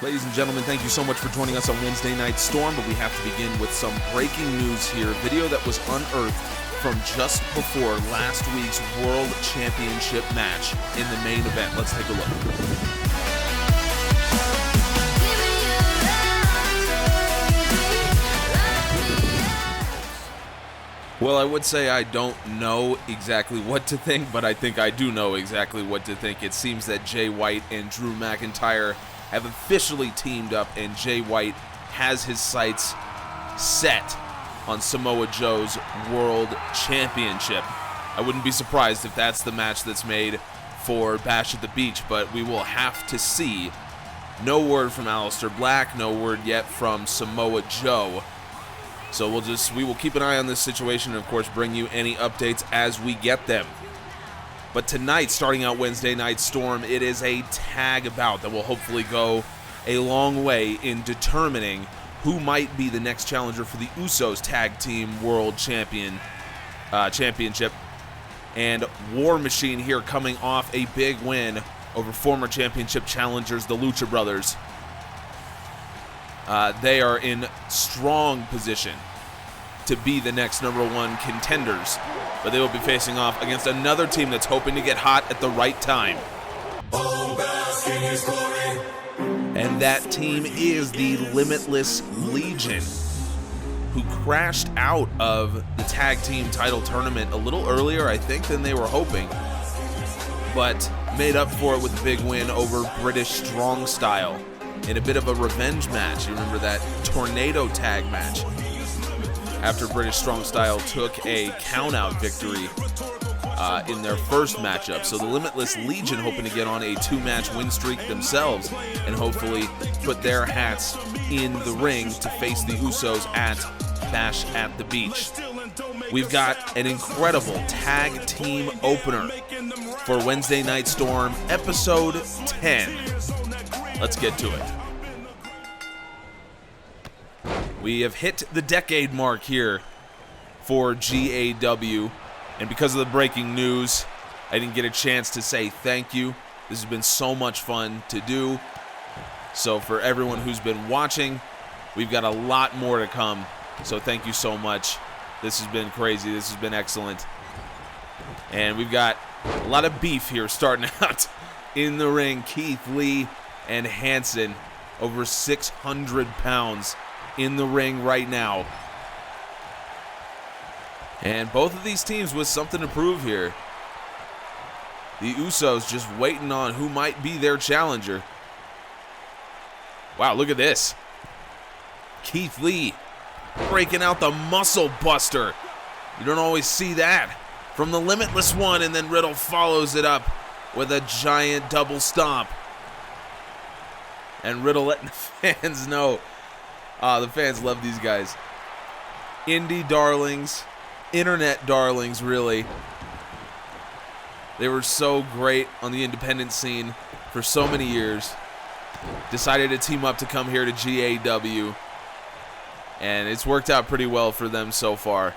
Ladies and gentlemen, thank you so much for joining us on Wednesday Night Storm, but we have to begin with some breaking news here. Video that was unearthed from just before last week's World Championship match in the main event. Let's take a look. Well, I would say I don't know exactly what to think, but I think I do know exactly what to think. It seems that Jay White and Drew McIntyre have officially teamed up, and Jay White has his sights set on Samoa Joe's World Championship. I wouldn't be surprised if that's the match that's made for Bash at the Beach, but we will have to see. No word from Aleister Black, no word yet from Samoa Joe. So we will keep an eye on this situation and, of course, bring you any updates as we get them. But tonight, starting out Wednesday Night Storm, it is a tag bout that will hopefully go a long way in determining who might be the next challenger for the Usos Tag Team World Championship. And War Machine here coming off a big win over former championship challengers, the Lucha Brothers. They are in strong position to be the next #1 contenders, but they will be facing off against another team that's hoping to get hot at the right time. And that team is the Limitless Legion, who crashed out of the tag team title tournament a little earlier, I think, than they were hoping, but made up for it with a big win over British Strong Style in a bit of a revenge match. You remember that tornado tag match after British Strong Style took a count-out victory in their first matchup. So the Limitless Legion hoping to get on a 2-match win streak themselves and hopefully put their hats in the ring to face the Usos at Bash at the Beach. We've got an incredible tag team opener for Wednesday Night Storm, episode 10. Let's get to it. We have hit the decade mark here for GAW, and because of the breaking news, I didn't get a chance to say thank you. This has been so much fun to do. So for everyone who's been watching, we've got a lot more to come. So thank you so much. This has been crazy. This has been excellent. And we've got a lot of beef here starting out in the ring. Keith Lee and Hanson, over 600 pounds in the ring right now. And both of these teams with something to prove here. The Usos just waiting on who might be their challenger. Wow, look at this. Keith Lee breaking out the muscle buster. You don't always see that from the Limitless One, and then Riddle follows it up with a giant double stomp. And Riddle letting the fans know. The fans love these guys. Indie darlings, internet darlings, really. They were so great on the independent scene for so many years. Decided to team up to come here to GAW. And it's worked out pretty well for them so far.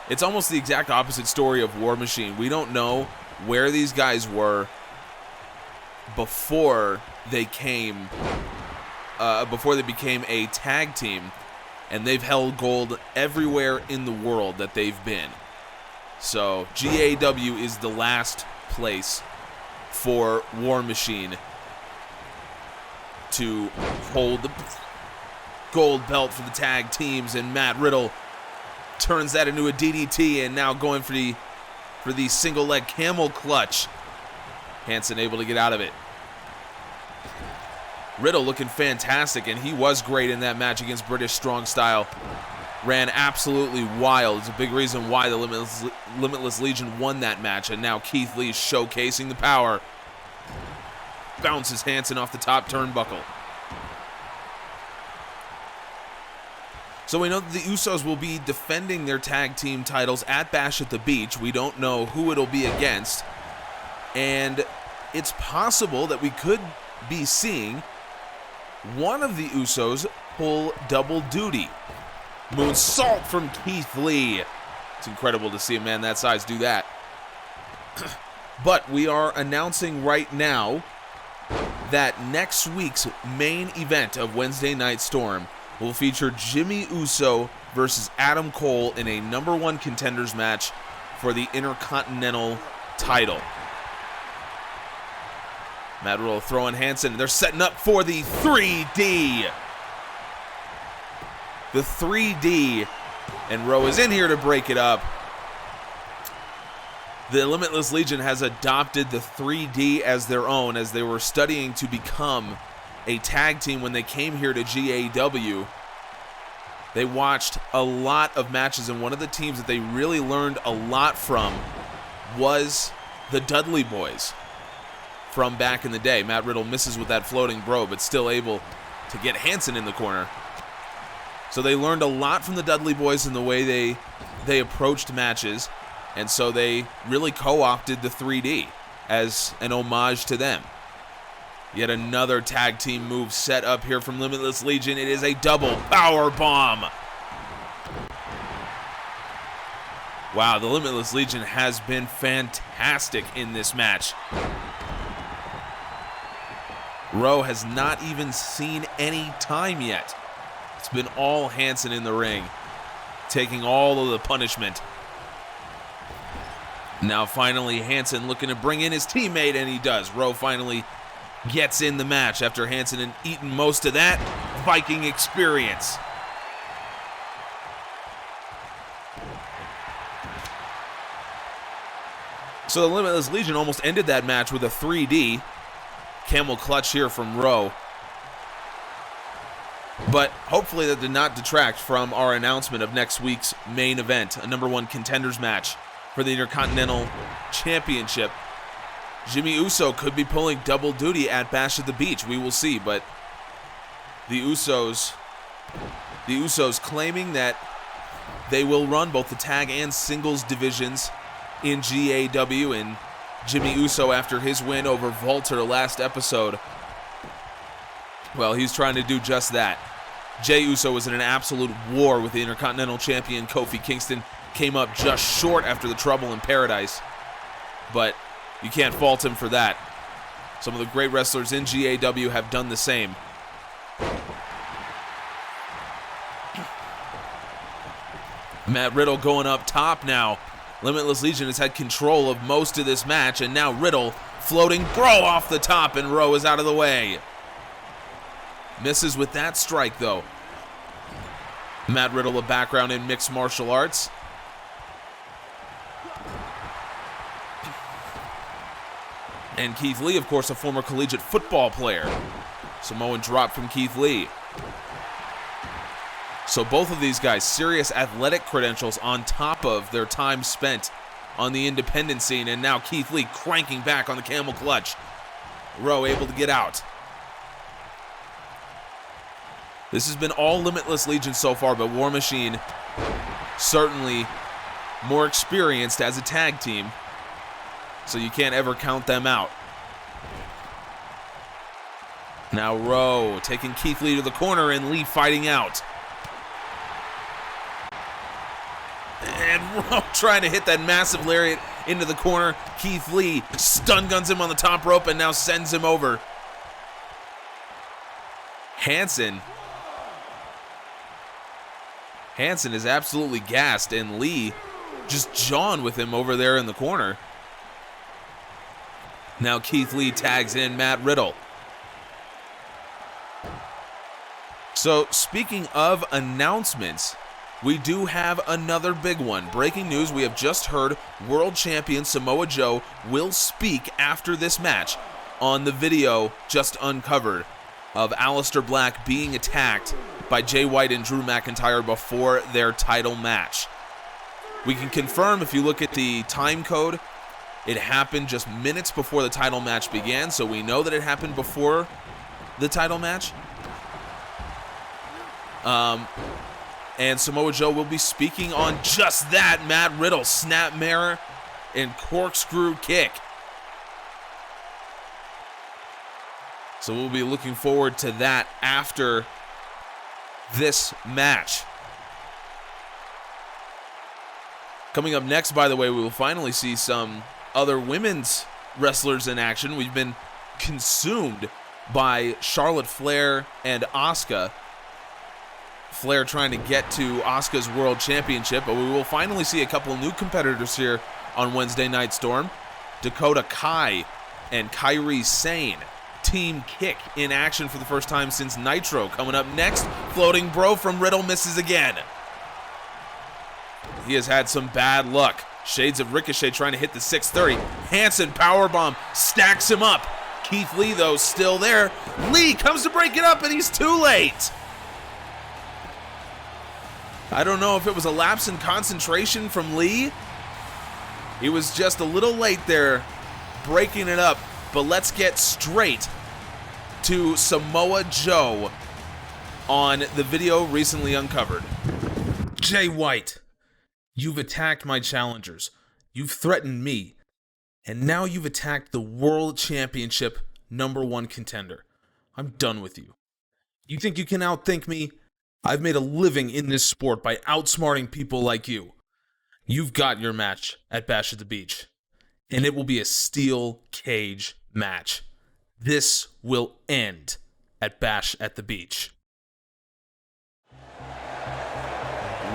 It's almost the exact opposite story of War Machine. We don't know where these guys were before they became a tag team, and they've held gold everywhere in the world that they've been. So GAW is the last place for War Machine to hold the gold belt for the tag teams, and Matt Riddle turns that into a DDT, and now going for the single leg camel clutch. Hanson able to get out of it. Riddle looking fantastic, and he was great in that match against British Strong Style. Ran absolutely wild. It's a big reason why the Limitless Legion won that match, and now Keith Lee showcasing the power. Bounces Hanson off the top turnbuckle. So we know that the Usos will be defending their tag team titles at Bash at the Beach. We don't know who it'll be against, and it's possible that we could be seeing one of the Usos pull double duty. Moonsault from Keith Lee. It's incredible to see a man that size do that. But we are announcing right now that next week's main event of Wednesday Night Storm will feature Jimmy Uso versus Adam Cole in a #1 contenders match for the Intercontinental title. Matt Riddle throwing Hanson. They're setting up for the 3D. The 3D. And Rowe is in here to break it up. The Limitless Legion has adopted the 3D as their own, as they were studying to become a tag team when they came here to GAW. They watched a lot of matches, and one of the teams that they really learned a lot from was the Dudley Boys from back in the day. Matt Riddle misses with that floating bro, but still able to get Hanson in the corner. So they learned a lot from the Dudley Boys in the way they approached matches, and so they really co-opted the 3D as an homage to them. Yet another tag team move set up here from Limitless Legion. It is a double power bomb. Wow, the Limitless Legion has been fantastic in this match. Rowe has not even seen any time yet. It's been all Hanson in the ring, taking all of the punishment. Now finally Hanson looking to bring in his teammate, and he does. Rowe finally gets in the match after Hanson had eaten most of that Viking experience. So the Limitless Legion almost ended that match with a 3D. Camel clutch here from Rowe. But hopefully that did not detract from our announcement of next week's main event, a #1 contenders match for the Intercontinental Championship. Jimmy Uso could be pulling double duty at Bash at the Beach. We will see, but the Usos claiming that they will run both the tag and singles divisions in GAW, and Jimmy Uso, after his win over Volter last episode, well, he's trying to do just that. Jey Uso was in an absolute war with the Intercontinental Champion Kofi Kingston, came up just short after the Trouble in Paradise, but you can't fault him for that. Some of the great wrestlers in GAW have done the same. Matt Riddle going up top now. Limitless Legion has had control of most of this match, and now Riddle floating bro off the top, and Rowe is out of the way. Misses with that strike, though. Matt Riddle, a background in mixed martial arts. And Keith Lee, of course, a former collegiate football player. Samoan drop from Keith Lee. So both of these guys, serious athletic credentials on top of their time spent on the independent scene, and now Keith Lee cranking back on the camel clutch. Rowe able to get out. This has been all Limitless Legion so far, but War Machine certainly more experienced as a tag team, so you can't ever count them out. Now Rowe taking Keith Lee to the corner, and Lee fighting out. And Rowe trying to hit that massive lariat into the corner. Keith Lee stun guns him on the top rope and now sends him over. Hanson is absolutely gassed, and Lee just jawing with him over there in the corner. Now Keith Lee tags in Matt Riddle. So speaking of announcements, we do have another big one. Breaking news, we have just heard World Champion Samoa Joe will speak after this match on the video just uncovered of Aleister Black being attacked by Jay White and Drew McIntyre before their title match. We can confirm, if you look at the time code, it happened just minutes before the title match began, so we know that it happened before the title match. And Samoa Joe will be speaking on just that. Matt Riddle, snap mirror, and corkscrew kick. So we'll be looking forward to that after this match. Coming up next, by the way, we will finally see some other women's wrestlers in action. We've been consumed by Charlotte Flair and Asuka. Flair trying to get to Asuka's World Championship, but we will finally see a couple new competitors here on Wednesday Night Storm. Dakota Kai and Kairi Sane. Team Kick in action for the first time since Nitro. Coming up next, Floating Bro from Riddle misses again. He has had some bad luck. Shades of Ricochet trying to hit the 630. Hanson powerbomb stacks him up. Keith Lee, though, still there. Lee comes to break it up, and he's too late. I don't know if it was a lapse in concentration from Lee. He was just a little late there, breaking it up. But let's get straight to Samoa Joe on the video recently uncovered. Jay White, you've attacked my challengers. You've threatened me. And now you've attacked the World Championship #1 contender. I'm done with you. You think you can outthink me? I've made a living in this sport by outsmarting people like you. You've got your match at Bash at the Beach. And it will be a steel cage match. This will end at Bash at the Beach.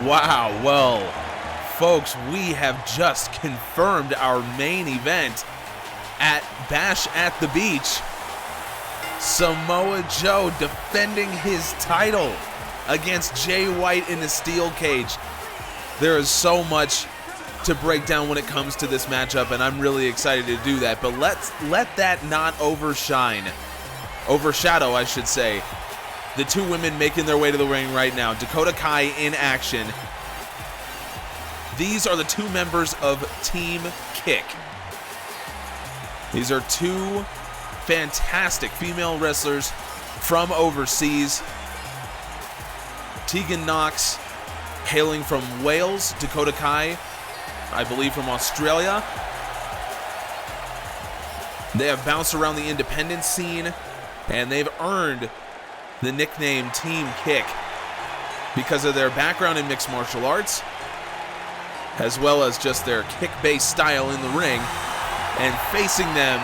Wow, well, folks, we have just confirmed our main event at Bash at the Beach. Samoa Joe defending his title against Jay White in the steel cage. There is so much to break down when it comes to this matchup, and I'm really excited to do that. But let that not overshadow, I should say, the two women making their way to the ring right now. Dakota Kai in action. These are the two members of Team Kick. These are two fantastic female wrestlers from overseas. Tegan Knox hailing from Wales, Dakota Kai, I believe, from Australia. They have bounced around the independent scene, and they've earned the nickname Team Kick because of their background in mixed martial arts, as well as just their kick-based style in the ring. And facing them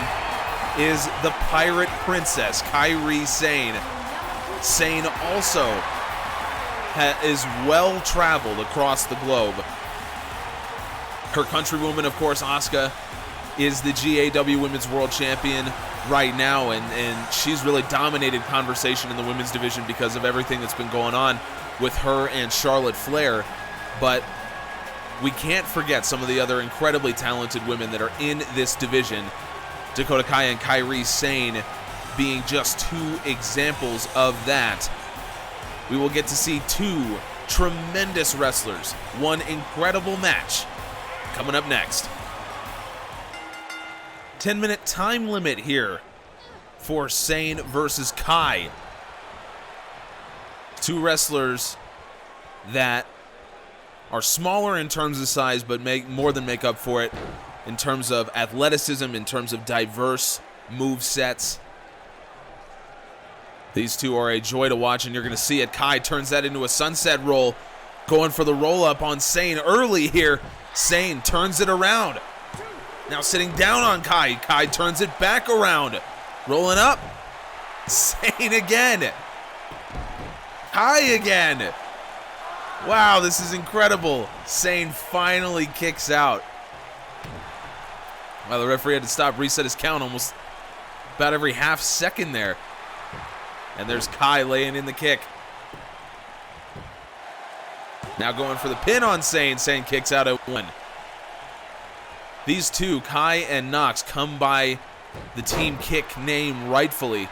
is the Pirate Princess, Kairi Sane. Sane also is well-traveled across the globe. Her countrywoman, of course, Asuka, is the GAW Women's World Champion right now, and she's really dominated conversation in the women's division because of everything that's been going on with her and Charlotte Flair. But we can't forget some of the other incredibly talented women that are in this division. Dakota Kai and Kairi Sane being just two examples of that. We will get to see two tremendous wrestlers, one incredible match coming up next. 10-minute time limit here for Sane versus Kai. Two wrestlers that are smaller in terms of size, but more than make up for it in terms of athleticism, in terms of diverse move sets. These two are a joy to watch, and you're going to see it. Kai turns that into a sunset roll, going for the roll-up on Sane early here. Sane turns it around. Now sitting down on Kai. Kai turns it back around. Rolling up. Sane again. Kai again. Wow, this is incredible. Sane finally kicks out. Wow, the referee had to stop, reset his count almost about every half second there. And there's Kai laying in the kick. Now going for the pin on Sane. Sane kicks out at 1. These two, Kai and Knox, come by the Team Kick name rightfully.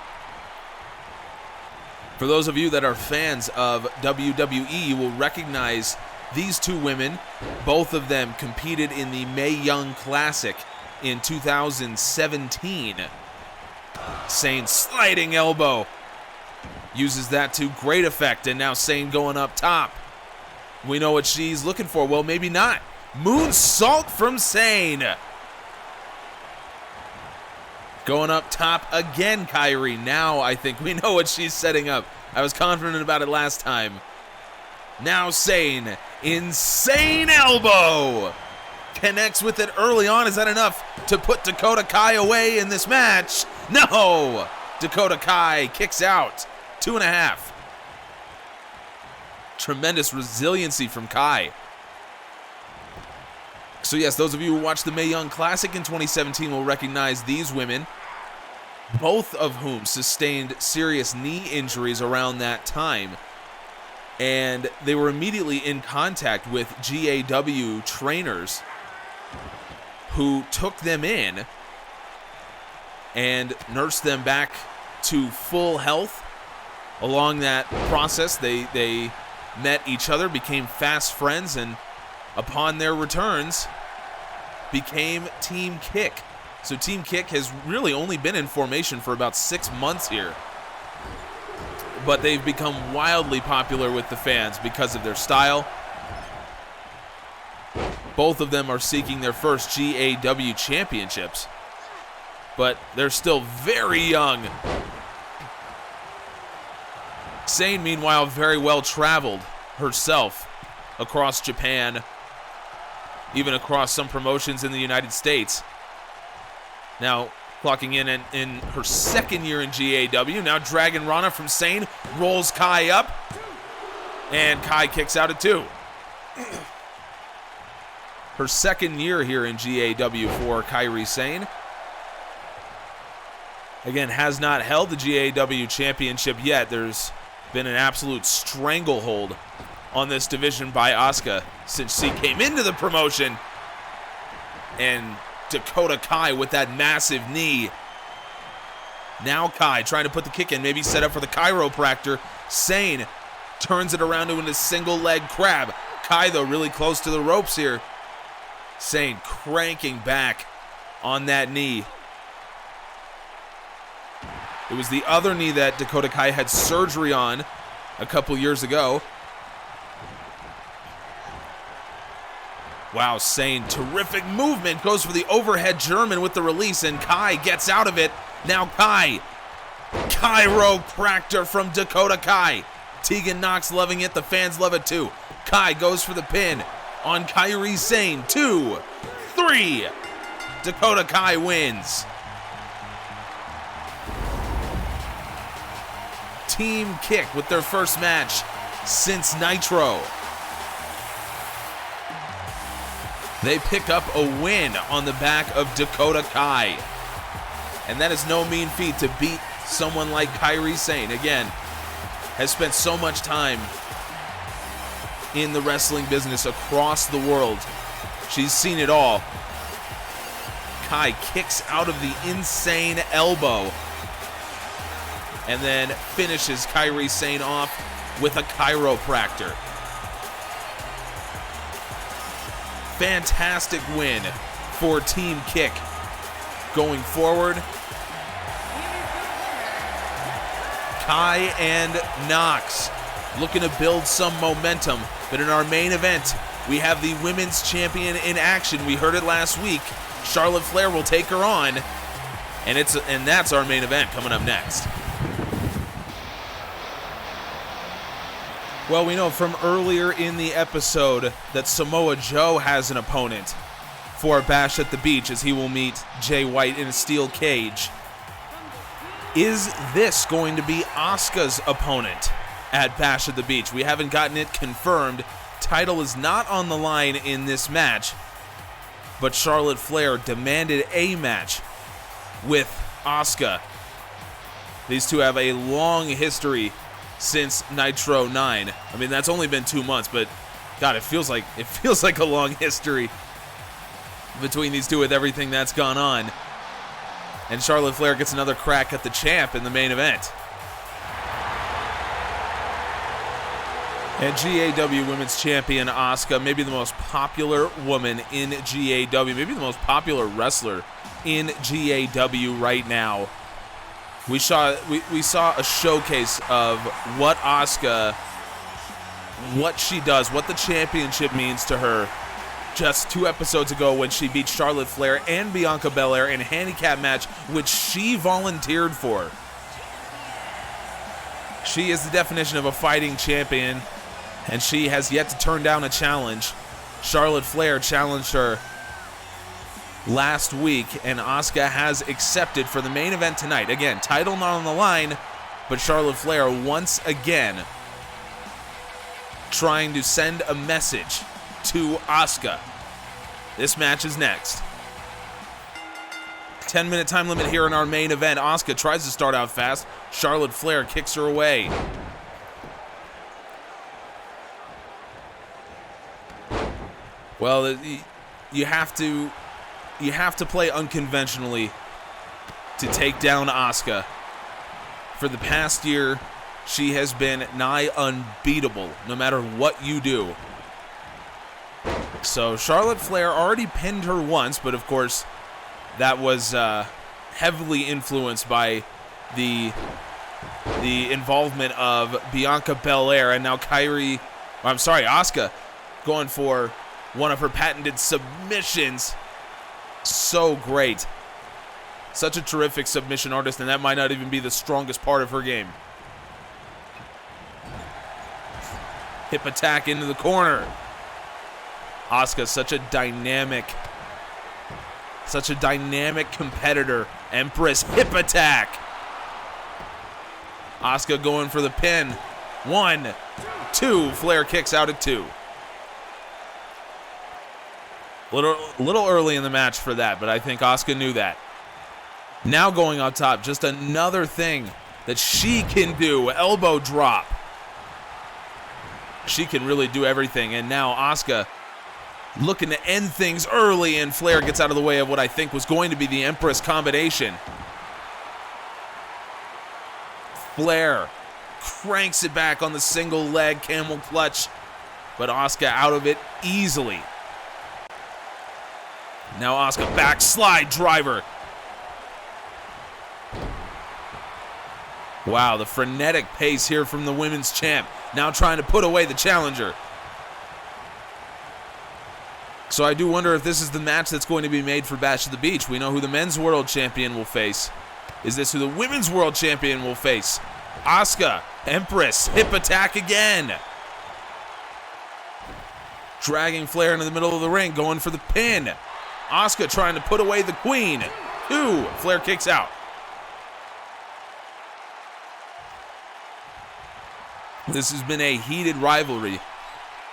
For those of you that are fans of WWE, you will recognize these two women. Both of them competed in the Mae Young Classic in 2017. Sane sliding elbow. Uses that to great effect, and now Sane going up top. We know what she's looking for. Well, maybe not. Moonsault from Sane. Going up top again, Kairi. Now I think we know what she's setting up. I was confident about it last time. Now Sane. Insane elbow. Connects with it early on. Is that enough to put Dakota Kai away in this match? No. Dakota Kai kicks out. 2.5. Tremendous resiliency from Kai. So yes, those of you who watched the Mae Young Classic in 2017 will recognize these women, both of whom sustained serious knee injuries around that time. And they were immediately in contact with GAW trainers who took them in and nursed them back to full health. Along that process, they met each other, became fast friends, and upon their returns, became Team Kick. So Team Kick has really only been in formation for about 6 months here. But they've become wildly popular with the fans because of their style. Both of them are seeking their first GAW championships, but they're still very young. Sane, meanwhile, very well traveled herself across Japan, even across some promotions in the United States. Now clocking in her second year in GAW. Now Dragon Rana from Sane rolls Kai up, and Kai kicks out at 2. Her second year here in GAW for Kairi Sane. Again, has not held the GAW championship yet. There's been an absolute stranglehold on this division by Asuka since she came into the promotion. And Dakota Kai with that massive knee. Now Kai trying to put the kick in, maybe set up for the chiropractor. Sane turns it around to a single leg crab. Kai, though, really close to the ropes here. Sane cranking back on that knee. It was the other knee that Dakota Kai had surgery on a couple years ago. Wow, Sane, terrific movement. Goes for the overhead German with the release, and Kai gets out of it. Now Kai. Chiropractor from Dakota Kai. Tegan Knox loving it. The fans love it too. Kai goes for the pin on Kairi Sane. 2, 3. Dakota Kai wins. Team Kick with their first match since Nitro. They pick up a win on the back of Dakota Kai. And that is no mean feat to beat someone like Kairi Sane. Again, has spent so much time in the wrestling business across the world. She's seen it all. Kai kicks out of the insane elbow and then finishes Kairi Sane off with a chiropractor. Fantastic win for Team Kick going forward. Kai and Knox looking to build some momentum, but in our main event, we have the women's champion in action. We heard it last week. Charlotte Flair will take her on, and that's our main event coming up next. Well, we know from earlier in the episode that Samoa Joe has an opponent for Bash at the Beach, as he will meet Jay White in a steel cage. Is this going to be Asuka's opponent at Bash at the Beach? We haven't gotten it confirmed. Title is not on the line in this match, but Charlotte Flair demanded a match with Asuka. These two have a long history since Nitro 9. I mean, that's only been 2 months, but God, it feels like a long history between these two with everything that's gone on. And Charlotte Flair gets another crack at the champ in the main event. And GAW Women's Champion Asuka, maybe the most popular woman in GAW, maybe the most popular wrestler in GAW right now. We saw a showcase of what Asuka, what she does, what the championship means to her just 2 episodes ago when she beat Charlotte Flair and Bianca Belair in a handicap match which she volunteered for. She is the definition of a fighting champion, and she has yet to turn down a challenge. Charlotte Flair challenged her last week, and Asuka has accepted for the main event tonight. Again, title not on the line, but Charlotte Flair once again trying to send a message to Asuka. This match is next. 10-minute time limit here in our main event. Asuka tries to start out fast. Charlotte Flair kicks her away. Well, you have to play unconventionally to take down Asuka. For the past year, she has been nigh unbeatable, no matter what you do. So Charlotte Flair already pinned her once, but of course, that was heavily influenced by the involvement of Bianca Belair, and now Asuka going for one of her patented submissions. So great. Such a terrific submission artist, and that might not even be the strongest part of her game. Hip attack into the corner. Asuka, such a dynamic competitor. Empress, hip attack. Asuka going for the pin. 1, 2. Flair kicks out at 2. Little early in the match for that, but I think Asuka knew that. Now going on top, just another thing that she can do. Elbow drop. She can really do everything, and now Asuka looking to end things early, and Flair gets out of the way of what I think was going to be the Empress combination. Flair cranks it back on the single leg camel clutch, but Asuka out of it easily. Now Asuka backslide driver. Wow, the frenetic pace here from the women's champ. Now trying to put away the challenger. So I do wonder if this is the match that's going to be made for Bash at the Beach. We know who the men's world champion will face. Is this who the women's world champion will face? Asuka, Empress, hip attack again. Dragging Flair into the middle of the ring, going for the pin. Asuka trying to put away the queen. 2, Flair kicks out. This has been a heated rivalry.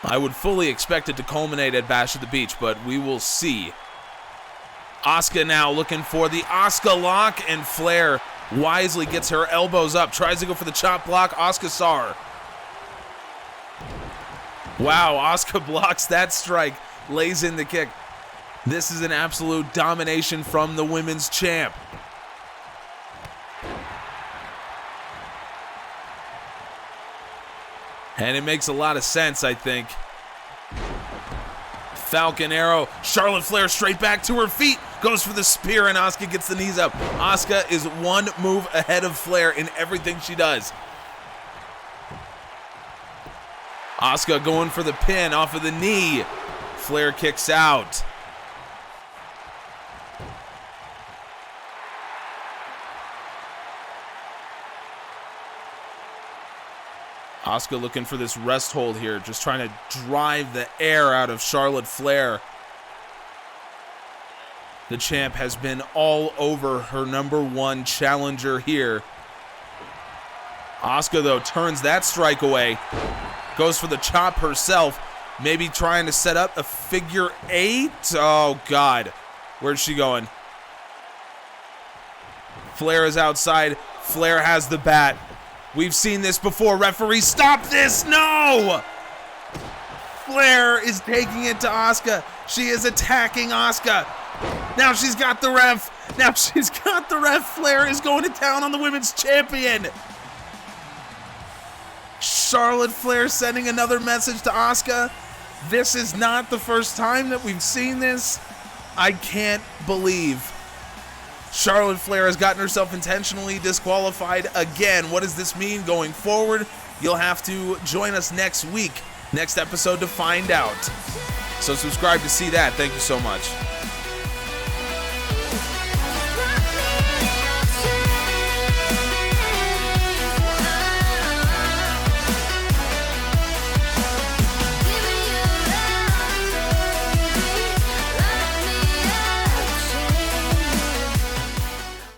I would fully expect it to culminate at Bash at the Beach, but we will see. Asuka now looking for the Asuka lock, and Flair wisely gets her elbows up, tries to go for the chop block. Asuka saw her. Wow, Asuka blocks that strike, lays in the kick. This is an absolute domination from the women's champ. And it makes a lot of sense, I think. Falcon Arrow. Charlotte Flair straight back to her feet. Goes for the spear, and Asuka gets the knees up. Asuka is one move ahead of Flair in everything she does. Asuka going for the pin off of the knee. Flair kicks out. Asuka looking for this rest hold here, just trying to drive the air out of Charlotte Flair. The champ has been all over her #1 challenger here. Asuka, though, turns that strike away. Goes for the chop herself, maybe trying to set up a figure 8. Oh, God. Where's she going? Flair is outside. Flair has the bat. We've seen this before. Referee, stop this! No! Flair is taking it to Asuka. She is attacking Asuka. Now she's got the ref. Flair is going to town on the women's champion. Charlotte Flair sending another message to Asuka. This is not the first time that we've seen this. I can't believe Charlotte Flair has gotten herself intentionally disqualified again. What does this mean going forward? You'll have to join us next week, next episode, to find out. So subscribe to see that. Thank you so much.